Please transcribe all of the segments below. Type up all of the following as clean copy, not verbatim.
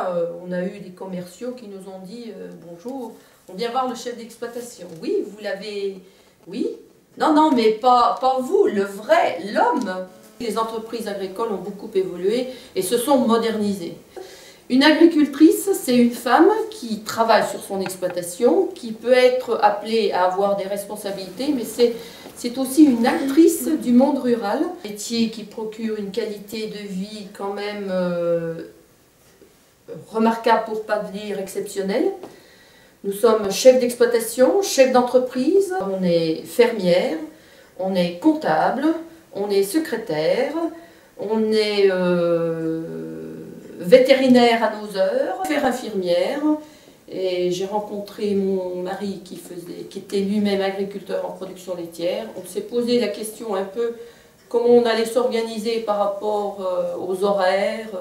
fois, on a eu des commerciaux qui nous ont dit bonjour, on vient voir le chef d'exploitation. Oui, vous l'avez... Oui. Non, non, mais pas vous, le vrai, l'homme. Les entreprises agricoles ont beaucoup évolué et se sont modernisées. Une agricultrice, c'est une femme qui travaille sur son exploitation, qui peut être appelée à avoir des responsabilités, mais c'est aussi une actrice du monde rural. Un métier qui procure une qualité de vie quand même remarquable, pour ne pas dire exceptionnelle. Nous sommes chefs d'exploitation, chefs d'entreprise, on est fermière, on est comptable, on est secrétaire, on est vétérinaire à nos heures, infirmière. Et j'ai rencontré mon mari qui était lui-même agriculteur en production laitière. On s'est posé la question un peu comment on allait s'organiser par rapport aux horaires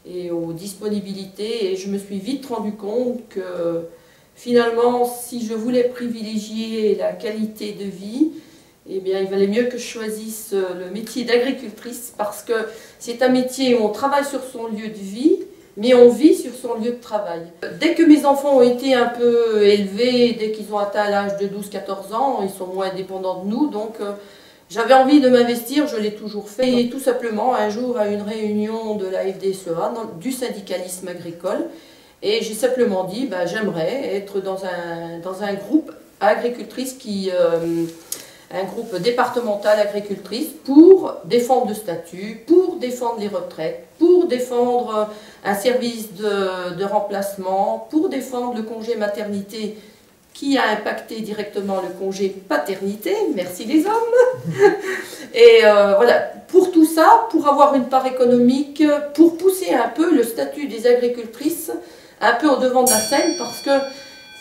et aux disponibilités. Et je me suis vite rendu compte que finalement, si je voulais privilégier la qualité de vie, eh bien, il valait mieux que je choisisse le métier d'agricultrice parce que c'est un métier où on travaille sur son lieu de vie, mais on vit sur son lieu de travail. Dès que mes enfants ont été un peu élevés, dès qu'ils ont atteint l'âge de 12-14 ans, ils sont moins dépendants de nous, donc j'avais envie de m'investir, je l'ai toujours fait. Et tout simplement, un jour, à une réunion de la FDSEA, du syndicalisme agricole, et j'ai simplement dit, bah, j'aimerais être dans un groupe agricultrice un groupe départemental agricultrice pour défendre le statut, pour défendre les retraites, pour défendre un service de remplacement, pour défendre le congé maternité qui a impacté directement le congé paternité, merci les hommes. Et voilà, pour tout ça, pour avoir une part économique, pour pousser un peu le statut des agricultrices un peu au devant de la scène, parce que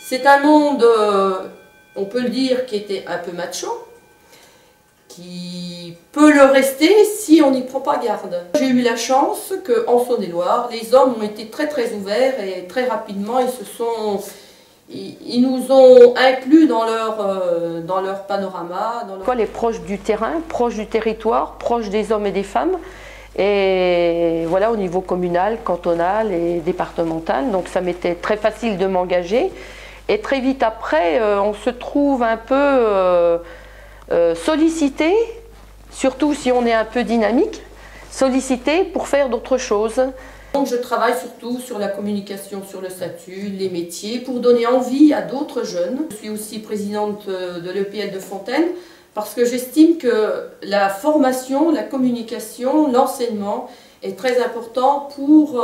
c'est un monde, on peut le dire, qui était un peu macho, qui peut le rester si on n'y prend pas garde. J'ai eu la chance qu'en Saône-et-Loire, les hommes ont été très très ouverts et très rapidement ils nous ont inclus dans leur panorama. L'école est proche du terrain, proche du territoire, proche des hommes et des femmes. Et voilà, au niveau communal, cantonal et départemental. Donc ça m'était très facile de m'engager. Et très vite après, on se trouve un peu sollicité, surtout si on est un peu dynamique, sollicité pour faire d'autres choses. Donc je travaille surtout sur la communication sur le statut, les métiers, pour donner envie à d'autres jeunes. Je suis aussi présidente de l'EPL de Fontaine parce que j'estime que la formation, la communication, l'enseignement est très important pour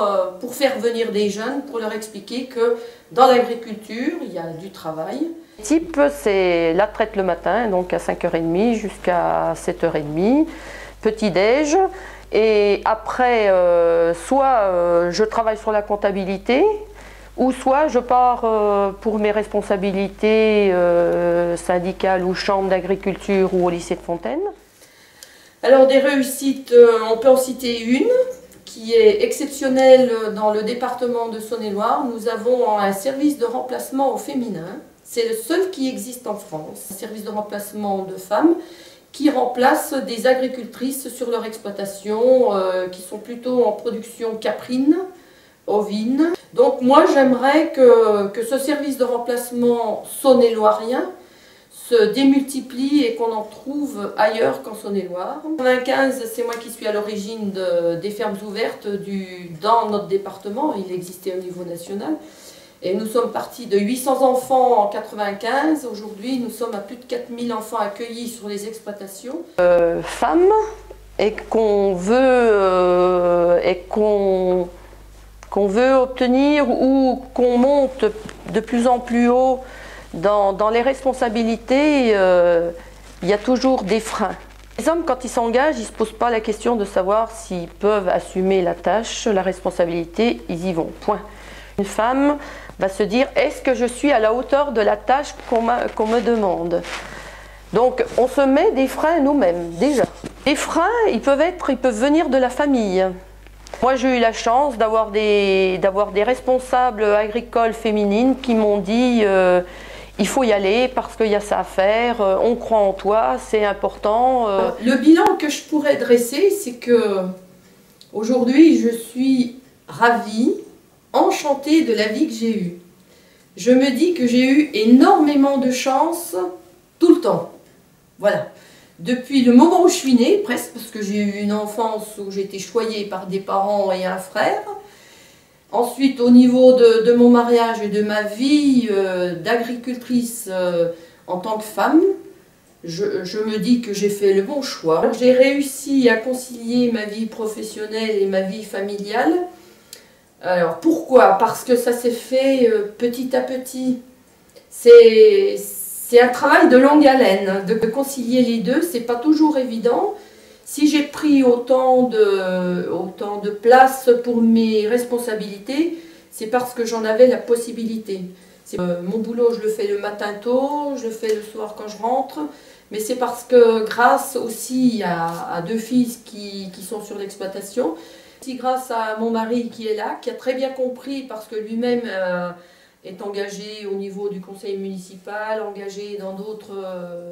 faire venir des jeunes, pour leur expliquer que dans l'agriculture, il y a du travail. Le type, c'est la traite le matin, donc à 5h30 jusqu'à 7h30, petit-déj. Et après, soit je travaille sur la comptabilité, ou soit je pars pour mes responsabilités syndicales ou chambre d'agriculture ou au lycée de Fontaine. Alors des réussites, on peut en citer une qui est exceptionnelle dans le département de Saône-et-Loire. Nous avons un service de remplacement au féminin. C'est le seul qui existe en France. Un service de remplacement de femmes qui remplace des agricultrices sur leur exploitation, qui sont plutôt en production caprine, ovine. Donc moi j'aimerais que ce service de remplacement saône-et-loirien se démultiplie et qu'on en trouve ailleurs qu'en Saône-et-Loire. En 1995, c'est moi qui suis à l'origine des fermes ouvertes dans notre département, il existait au niveau national. Et nous sommes partis de 800 enfants en 1995, aujourd'hui nous sommes à plus de 4000 enfants accueillis sur les exploitations. Femmes, et qu'on veut obtenir ou qu'on monte de plus en plus haut dans les responsabilités, il y a toujours des freins. Les hommes, quand ils s'engagent, ils ne se posent pas la question de savoir s'ils peuvent assumer la tâche, la responsabilité, ils y vont, point. Une femme va se dire, est-ce que je suis à la hauteur de la tâche qu'on me demande? Donc on se met des freins nous-mêmes, déjà. Les freins, ils peuvent venir de la famille. Moi j'ai eu la chance d'avoir des responsables agricoles féminines qui m'ont dit il faut y aller parce qu'il y a ça à faire, on croit en toi, c'est important. Le bilan que je pourrais dresser, c'est que aujourd'hui je suis ravie enchantée de la vie que j'ai eue. Je me dis que j'ai eu énormément de chance tout le temps. Voilà. Depuis le moment où je suis née, presque, parce que j'ai eu une enfance où j'ai été choyée par des parents et un frère. Ensuite, au niveau de mon mariage et de ma vie d'agricultrice en tant que femme, je me dis que j'ai fait le bon choix. J'ai réussi à concilier ma vie professionnelle et ma vie familiale. Alors pourquoi? Parce que ça s'est fait petit à petit. C'est un travail de longue haleine, de concilier les deux, c'est pas toujours évident. Si j'ai pris autant de place pour mes responsabilités, c'est parce que j'en avais la possibilité. Mon boulot, je le fais le matin tôt, je le fais le soir quand je rentre, mais c'est parce que grâce aussi à deux fils qui sont sur l'exploitation, aussi grâce à mon mari qui est là, qui a très bien compris parce que lui-même est engagé au niveau du conseil municipal, engagé dans d'autres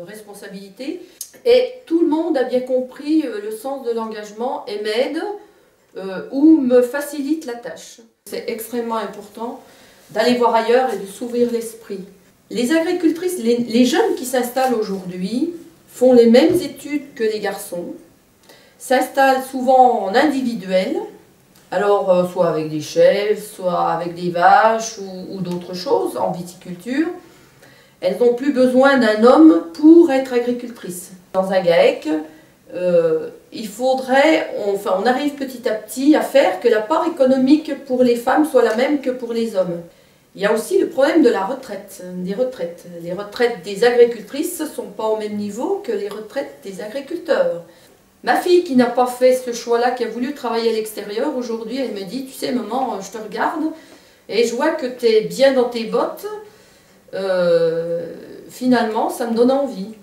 responsabilités. Et tout le monde a bien compris le sens de l'engagement et m'aide ou me facilite la tâche. C'est extrêmement important d'aller voir ailleurs et de s'ouvrir l'esprit. Les agricultrices, les jeunes qui s'installent aujourd'hui font les mêmes études que les garçons, s'installent souvent en individuel, alors soit avec des chèvres, soit avec des vaches ou d'autres choses en viticulture. Elles n'ont plus besoin d'un homme pour être agricultrices. Dans un GAEC, il faudrait, on arrive petit à petit à faire que la part économique pour les femmes soit la même que pour les hommes. Il y a aussi le problème de la retraite, des retraites. Les retraites des agricultrices ne sont pas au même niveau que les retraites des agriculteurs. Ma fille qui n'a pas fait ce choix-là, qui a voulu travailler à l'extérieur, aujourd'hui elle me dit, tu sais maman, je te regarde et je vois que tu es bien dans tes bottes, finalement ça me donne envie.